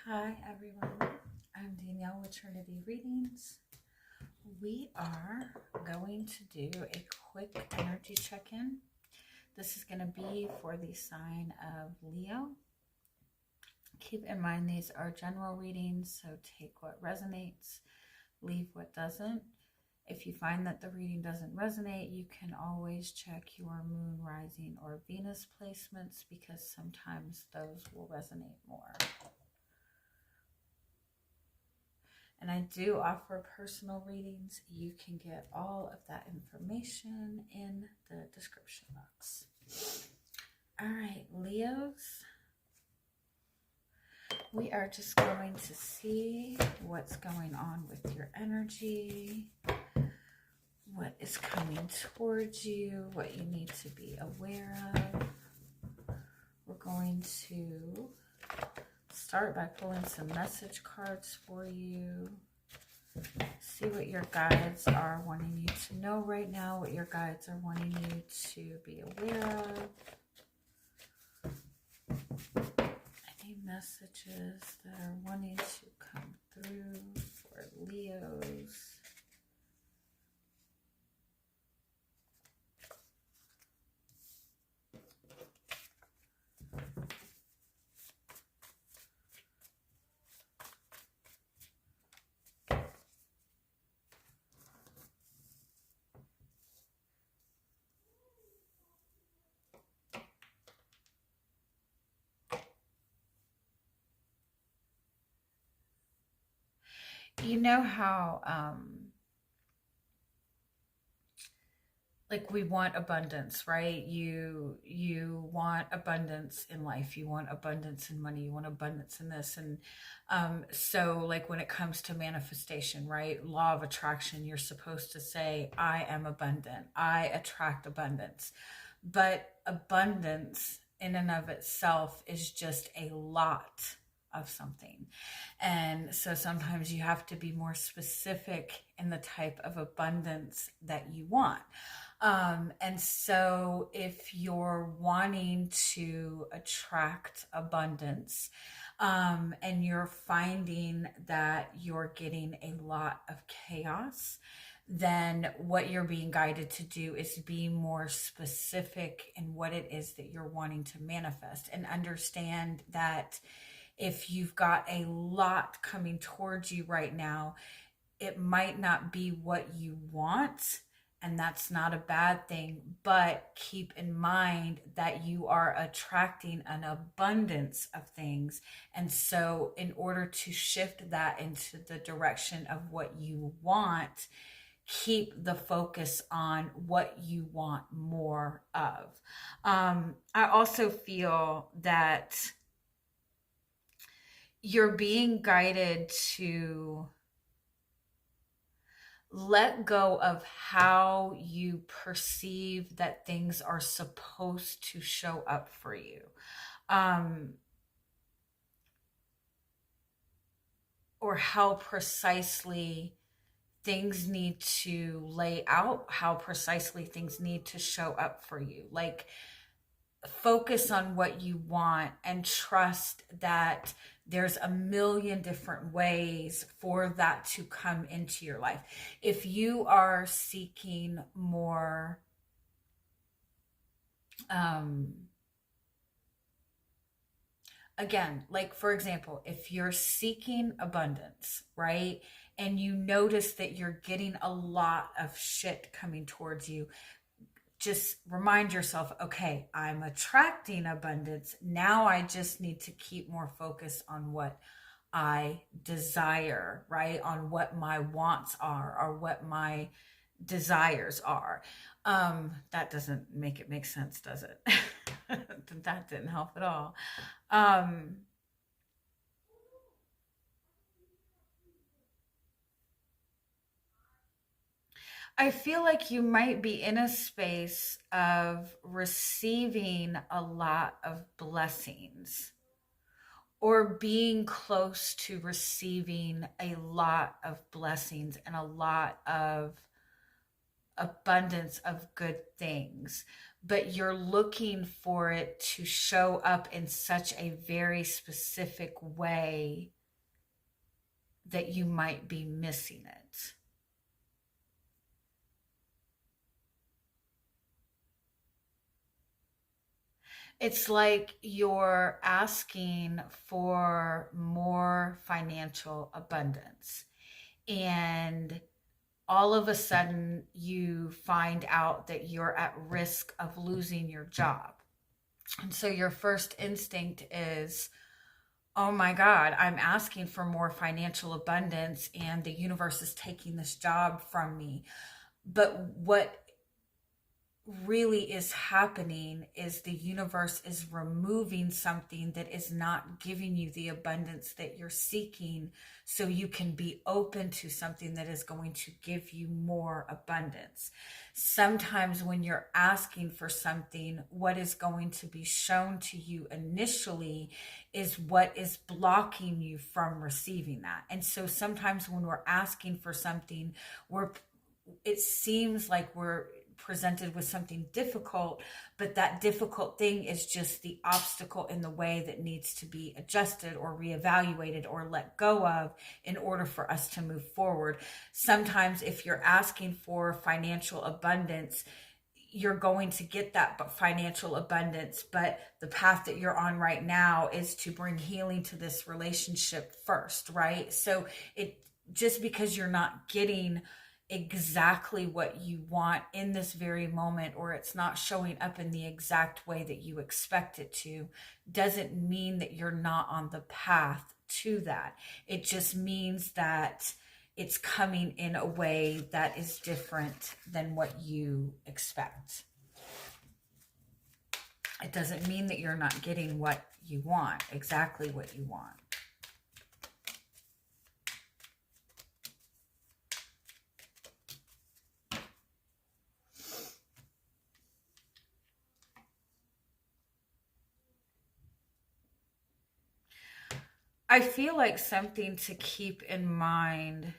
Hi everyone, I'm Danielle with Trinity Readings. We are going to do a quick energy check-in. This is going to be for the sign of Leo. Keep in mind these are general readings, so take what resonates, leave what doesn't. If you find that the reading doesn't resonate, you can always check your moon, rising, or Venus placements because sometimes those will resonate more. And I do offer personal readings. You can get all of that information in the description box. All right, Leos. We are just going to see what's going on with your energy, what is coming towards you, what you need to be aware of. We're going to start by pulling some message cards for you. See what your guides are wanting you to know right now, what your guides are wanting you to be aware of. Any messages that are wanting to come through for Leos. You know how, like we want abundance, right? You want abundance in life. You want abundance in money. You want abundance in this. And so like when it comes to manifestation, right? Law of attraction, you're supposed to say, I am abundant. I attract abundance. But abundance in and of itself is just a lot of something. And so sometimes you have to be more specific in the type of abundance that you want. And so if you're wanting to attract abundance, and you're finding that you're getting a lot of chaos, then what you're being guided to do is be more specific in what it is that you're wanting to manifest, and understand that if you've got a lot coming towards you right now, it might not be what you want, and that's not a bad thing, but keep in mind that you are attracting an abundance of things. And so in order to shift that into the direction of what you want, keep the focus on what you want more of. I also feel that you're being guided to let go of how you perceive that things are supposed to show up for you. Or how precisely things need to lay out, how precisely things need to show up for you. Like, focus on what you want and trust that there's a million different ways for that to come into your life. If you are seeking more, again, like for example, if you're seeking abundance, right? And you notice that you're getting a lot of shit coming towards you, just remind yourself, okay, I'm attracting abundance. Now I just need to keep more focus on what I desire, right? On what my wants are, or what my desires are. That doesn't make it make sense, does it? That didn't help at all. I feel like you might be in a space of receiving a lot of blessings, or being close to receiving a lot of blessings and a lot of abundance of good things, but you're looking for it to show up in such a very specific way that you might be missing it. It's like you're asking for more financial abundance. And all of a sudden, you find out that you're at risk of losing your job. And so your first instinct is, oh my God, I'm asking for more financial abundance and the universe is taking this job from me. But what really is happening is the universe is removing something that is not giving you the abundance that you're seeking, so you can be open to something that is going to give you more abundance. Sometimes when you're asking for something, what is going to be shown to you initially is what is blocking you from receiving that. And so sometimes when we're asking for something, it seems like we're presented with something difficult, but that difficult thing is just the obstacle in the way that needs to be adjusted or reevaluated or let go of in order for us to move forward. Sometimes if you're asking for financial abundance, you're going to get that financial abundance, but the path that you're on right now is to bring healing to this relationship first, right? So it just because you're not getting exactly what you want in this very moment, or it's not showing up in the exact way that you expect it to, doesn't mean that you're not on the path to that. It just means that it's coming in a way that is different than what you expect. It doesn't mean that you're not getting what you want, exactly what you want. I feel like something to keep in mind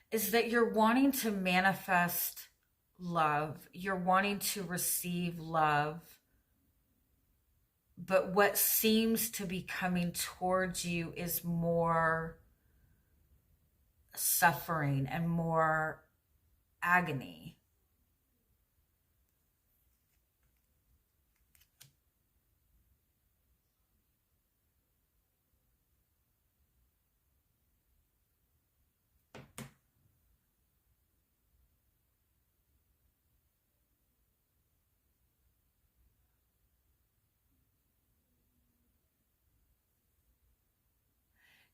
is that you're wanting to manifest love. You're wanting to receive love. But what seems to be coming towards you is more suffering and more agony.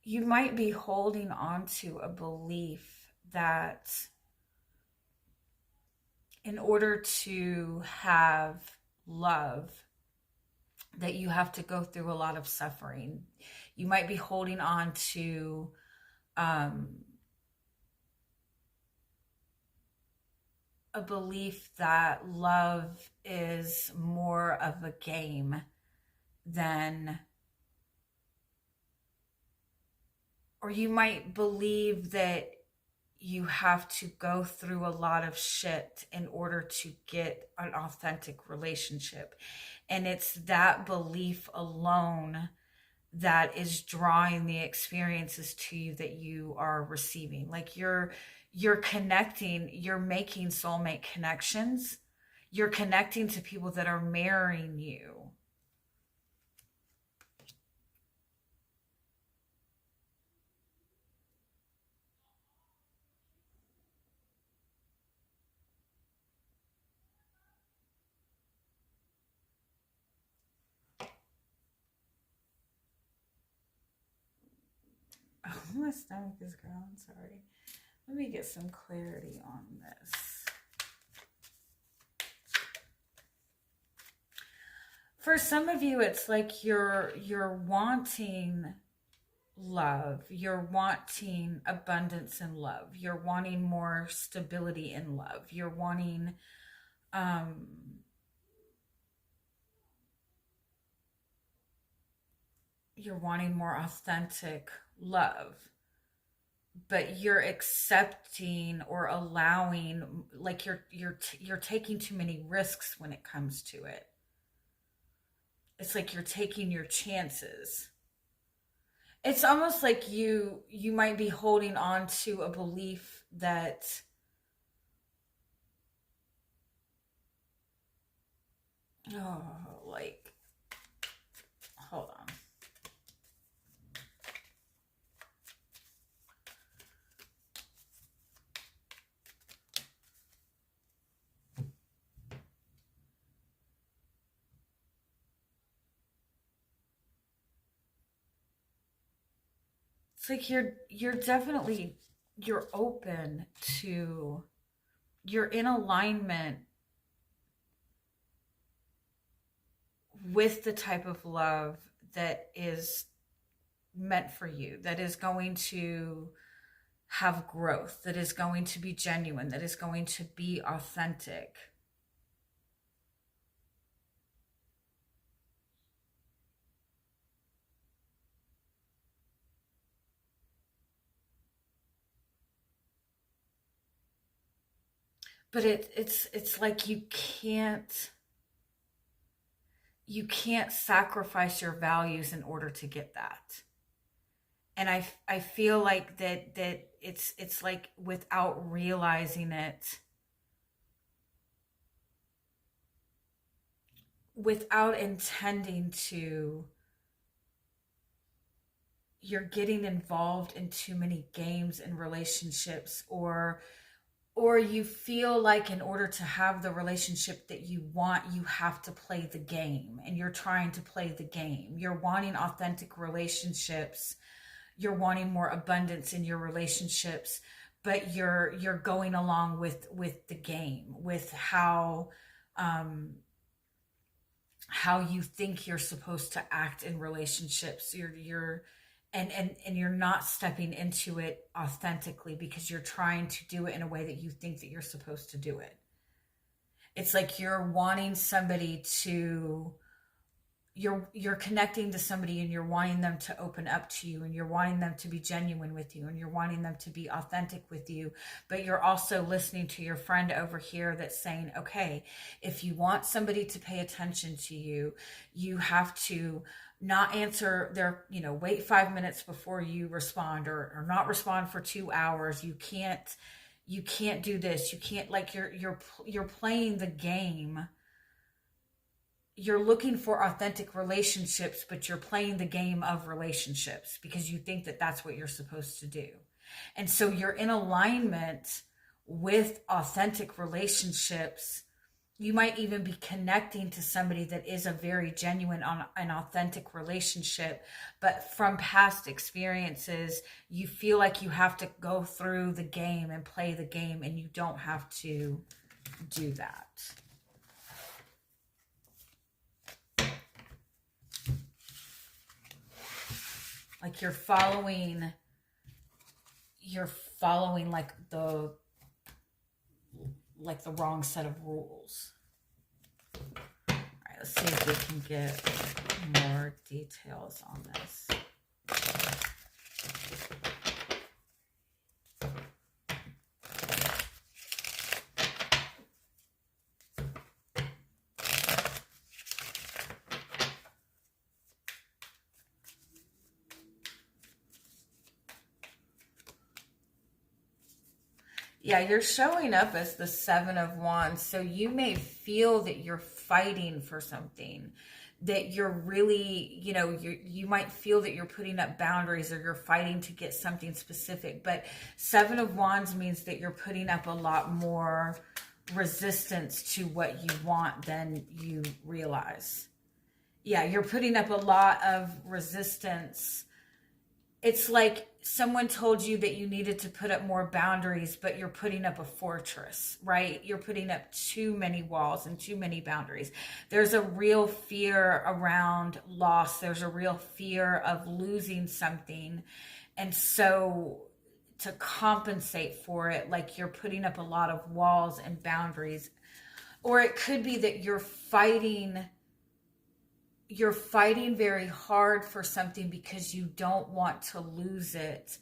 You might be holding on to a belief that in order to have love, that you have to go through a lot of suffering. You might be holding on to a belief that love is more of a game than, or you might believe that you have to go through a lot of shit in order to get an authentic relationship. And it's that belief alone that is drawing the experiences to you that you are receiving. Like you're connecting, you're making soulmate connections. You're connecting to people that are marrying you. Oh, my stomach is growling. Sorry. Let me get some clarity on this. For some of you, it's like you're wanting love. You're wanting abundance in love. You're wanting more stability in love. You're wanting more authentic love. but you're accepting or allowing, like you're taking too many risks when it comes to it. It's like you're taking your chances. It's almost like you might be holding on to a belief that, oh, like, hold on. It's like you're definitely, you're open to, you're in alignment with the type of love that is meant for you, that is going to have growth, that is going to be genuine, that is going to be authentic. But it's like you can't sacrifice your values in order to get that. And I feel like that it's like without realizing it, without intending to, you're getting involved in too many games and relationships, or you feel like in order to have the relationship that you want, you have to play the game, and you're trying to play the game. You're wanting authentic relationships, you're wanting more abundance in your relationships, but you're going along with the game, with how you think you're supposed to act in relationships. You're and you're not stepping into it authentically because you're trying to do it in a way that you think that you're supposed to do it. It's like you're wanting somebody to, you're connecting to somebody, and you're wanting them to open up to you, and you're wanting them to be genuine with you, and you're wanting them to be authentic with you, but you're also listening to your friend over here that's saying, okay, if you want somebody to pay attention to you, you have to not answer their, wait 5 minutes before you respond, or not respond for 2 hours. You can't do this. You can't, like, you're playing the game. You're looking for authentic relationships, but you're playing the game of relationships because you think that that's what you're supposed to do. And so you're in alignment with authentic relationships. You might even be connecting to somebody that is a very genuine and authentic relationship, but from past experiences, you feel like you have to go through the game and play the game, and you don't have to do that. Like you're following like the wrong set of rules. All right, let's see if we can get more details on this. Yeah, you're showing up as the Seven of Wands. So you may feel that you're fighting for something, that you're really, you might feel that you're putting up boundaries, or you're fighting to get something specific. But Seven of Wands means that you're putting up a lot more resistance to what you want than you realize. Yeah, you're putting up a lot of resistance. It's like someone told you that you needed to put up more boundaries, but you're putting up a fortress, right? You're putting up too many walls and too many boundaries. There's a real fear around loss. There's a real fear of losing something. And so to compensate for it, like you're putting up a lot of walls and boundaries. Or it could be that you're fighting very hard for something because you don't want to lose it,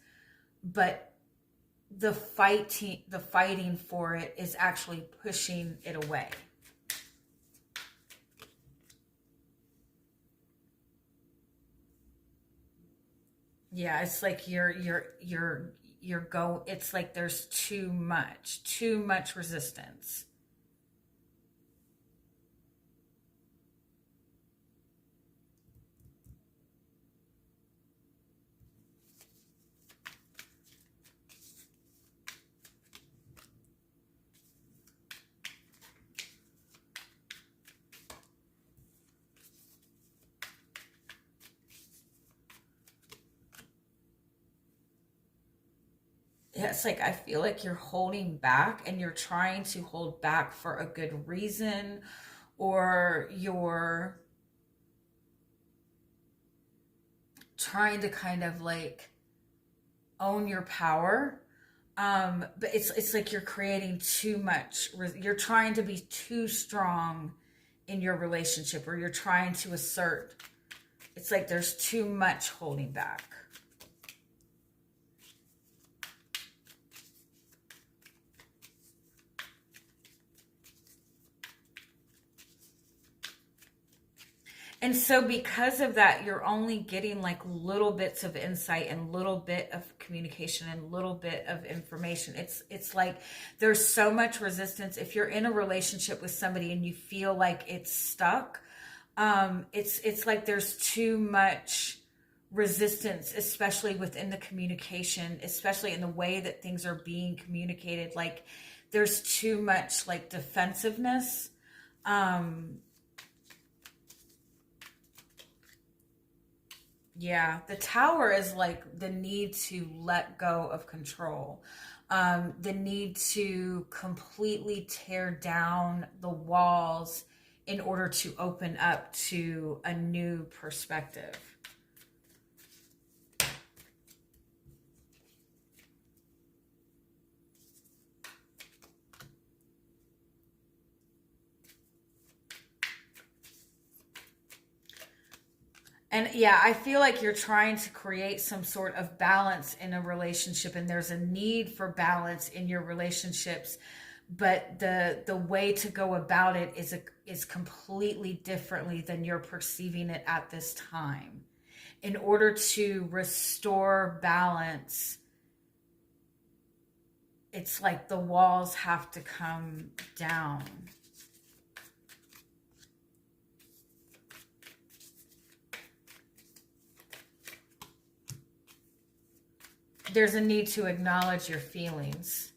but the fighting for it is actually pushing it away. Yeah, it's like it's like there's too much resistance. Yeah, it's like I feel like you're holding back and you're trying to hold back for a good reason, or you're trying to kind of like own your power. But it's like you're creating too much. You're trying to be too strong in your relationship, or you're trying to assert. It's like there's too much holding back. And so because of that, you're only getting like little bits of insight and little bit of communication and little bit of information. It's like there's so much resistance. If you're in a relationship with somebody and you feel like it's stuck, it's like there's too much resistance, especially within the communication, especially in the way that things are being communicated. Like there's too much like defensiveness. Um, Yeah, the tower is like the need to let go of control, the need to completely tear down the walls in order to open up to a new perspective. And yeah, I feel like you're trying to create some sort of balance in a relationship, and there's a need for balance in your relationships, but the way to go about it is completely differently than you're perceiving it at this time. In order to restore balance, it's like the walls have to come down. There's a need to acknowledge your feelings.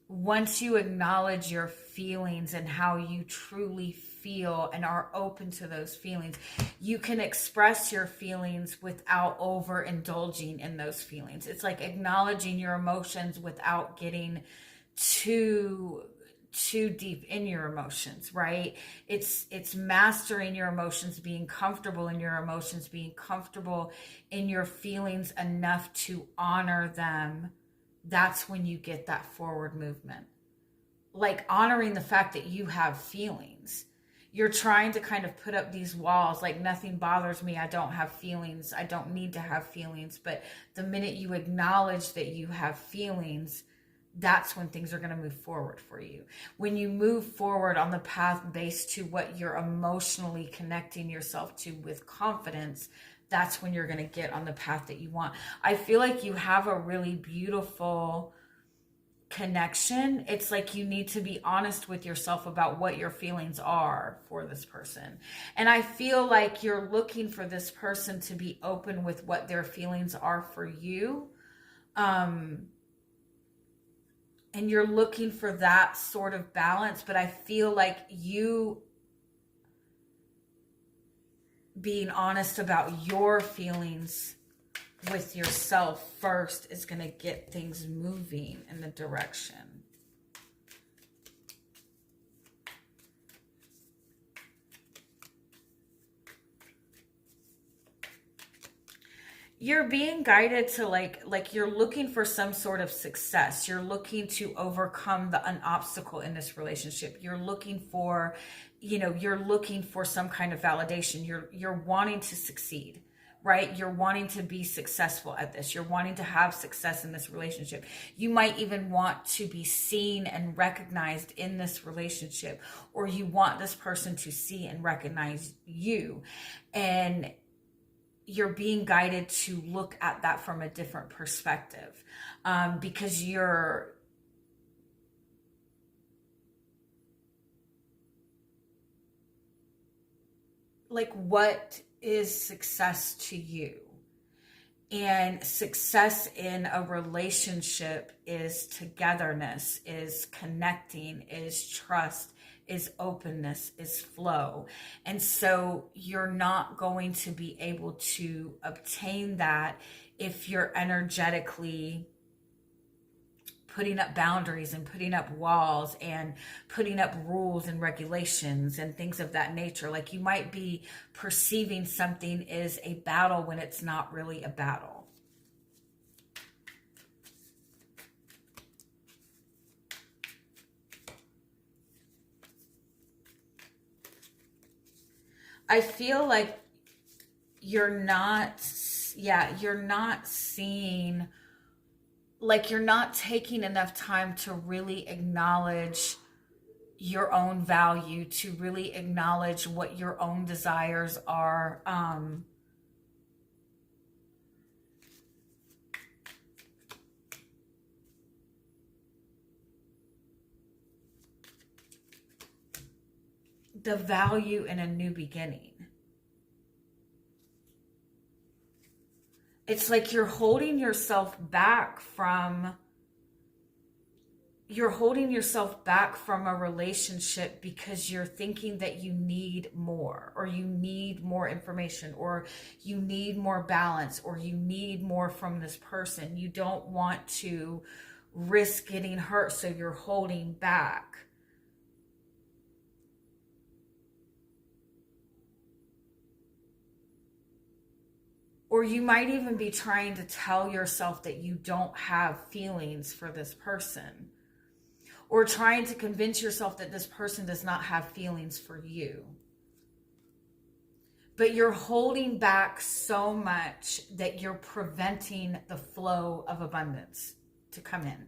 Once you acknowledge your feelings and how you truly feel and are open to those feelings, you can express your feelings without overindulging in those feelings. It's like acknowledging your emotions without getting too deep in your emotions, right? It's mastering your emotions, being comfortable in your emotions, being comfortable in your feelings enough to honor them. That's when you get that forward movement. Like honoring the fact that you have feelings. You're trying to kind of put up these walls like nothing bothers me, I don't have feelings, I don't need to have feelings. But the minute you acknowledge that you have feelings, that's when things are going to move forward for you. When you move forward on the path based to what you're emotionally connecting yourself to with confidence, that's when you're going to get on the path that you want. I feel like you have a really beautiful connection. It's like you need to be honest with yourself about what your feelings are for this person. And I feel like you're looking for this person to be open with what their feelings are for you. And you're looking for that sort of balance, but I feel like you being honest about your feelings with yourself first is going to get things moving in the direction. You're being guided to like you're looking for some sort of success. You're looking to overcome an obstacle in this relationship. You're looking for, you're looking for some kind of validation. You're wanting to succeed, right? You're wanting to be successful at this. You're wanting to have success in this relationship. You might even want to be seen and recognized in this relationship, or you want this person to see and recognize you. And you're being guided to look at that from a different perspective, because you're like, what is success to you? And success in a relationship is togetherness, is connecting, is trust, is openness, is flow. And so you're not going to be able to obtain that if you're energetically putting up boundaries and putting up walls and putting up rules and regulations and things of that nature. Like, you might be perceiving something is a battle when it's not really a battle. I feel like you're not seeing, like, you're not taking enough time to really acknowledge your own value, to really acknowledge what your own desires are. The value in a new beginning. It's like you're holding yourself back from a relationship because you're thinking that you need more, or you need more information, or you need more balance, or you need more from this person. You don't want to risk getting hurt, so you're holding back. Or you might even be trying to tell yourself that you don't have feelings for this person, or trying to convince yourself that this person does not have feelings for you. But you're holding back so much that you're preventing the flow of abundance to come in.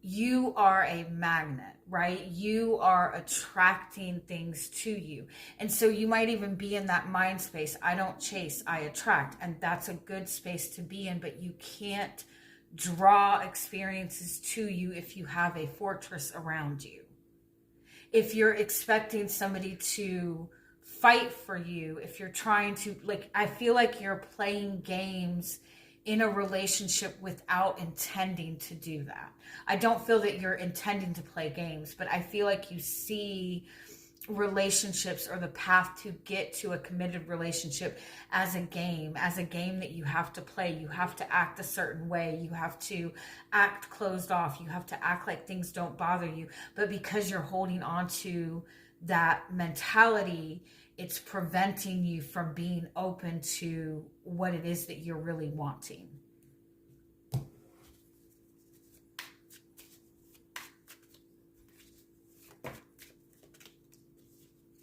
You are a magnet, right? You are attracting things to you. And so you might even be in that mind space. I don't chase, I attract. And that's a good space to be in, but you can't draw experiences to you if you have a fortress around you. If you're expecting somebody to fight for you, if you're trying to, like, I feel like you're playing games in a relationship without intending to do that. I don't feel that you're intending to play games, but I feel like you see relationships, or the path to get to a committed relationship, as a game that you have to play. You have to act a certain way. You have to act closed off. You have to act like things don't bother you. But because you're holding on to that mentality, it's preventing you from being open to what it is that you're really wanting.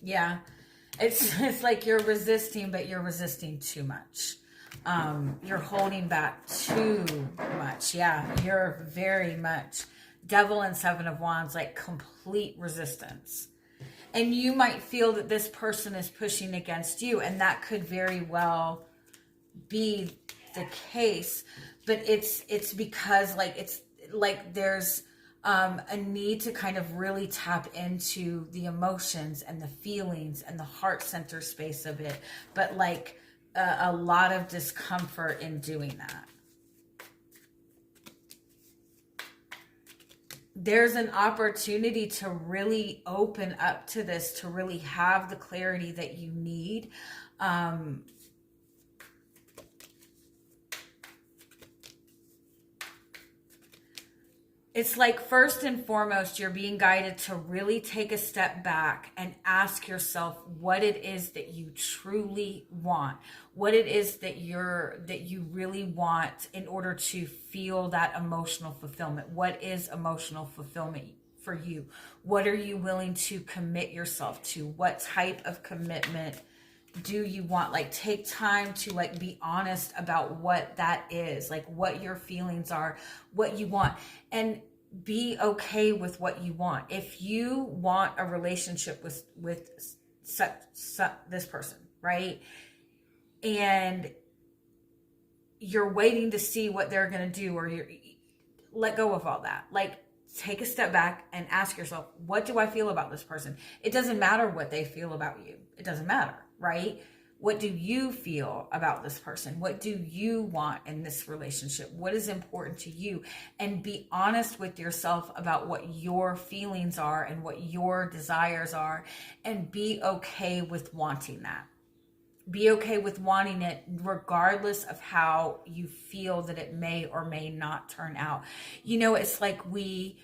Yeah, it's like you're resisting, but you're resisting too much. You're holding back too much. Yeah, you're very much Devil and Seven of Wands, like complete resistance. And you might feel that this person is pushing against you, and that could very well be the case. But it's because, like, it's like there's a need to kind of really tap into the emotions and the feelings and the heart center space of it, but like a lot of discomfort in doing that. There's an opportunity to really open up to this, to really have the clarity that you need. It's like, first and foremost, you're being guided to really take a step back and ask yourself what it is that you truly want, what it is that you really want in order to feel that emotional fulfillment. What is emotional fulfillment for you? What are you willing to commit yourself to? What type of commitment do you want? Like, take time to like be honest about what that is, like what your feelings are, what you want, and be okay with what you want. If you want a relationship with this person, right? And you're waiting to see what they're going to do, or you're, let go of all that. Like, take a step back and ask yourself, what do I feel about this person? It doesn't matter what they feel about you. It doesn't matter, right? What do you feel about this person? What do you want in this relationship? What is important to you? And be honest with yourself about what your feelings are and what your desires are, and be okay with wanting that. Be okay with wanting it regardless of how you feel that it may or may not turn out. You know, it's like we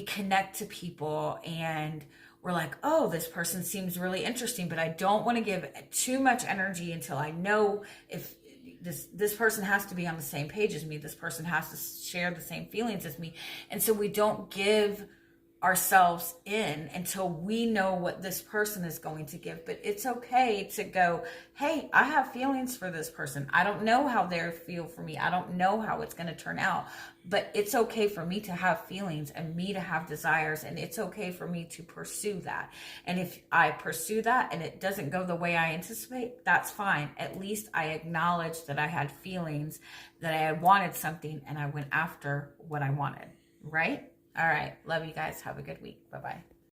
connect to people and we're like, oh, this person seems really interesting, but I don't want to give too much energy until I know if this person has to be on the same page as me. This person has to share the same feelings as me. And so we don't give ourselves in until we know what this person is going to give. But it's okay to go, hey, I have feelings for this person. I don't know how they feel for me. I don't know how it's going to turn out, but it's okay for me to have feelings and me to have desires, and it's okay for me to pursue that. And if I pursue that and it doesn't go the way I anticipate, that's fine. At least I acknowledge that I had feelings, that I wanted something, and I went after what I wanted, right? All right. Love you guys. Have a good week. Bye-bye.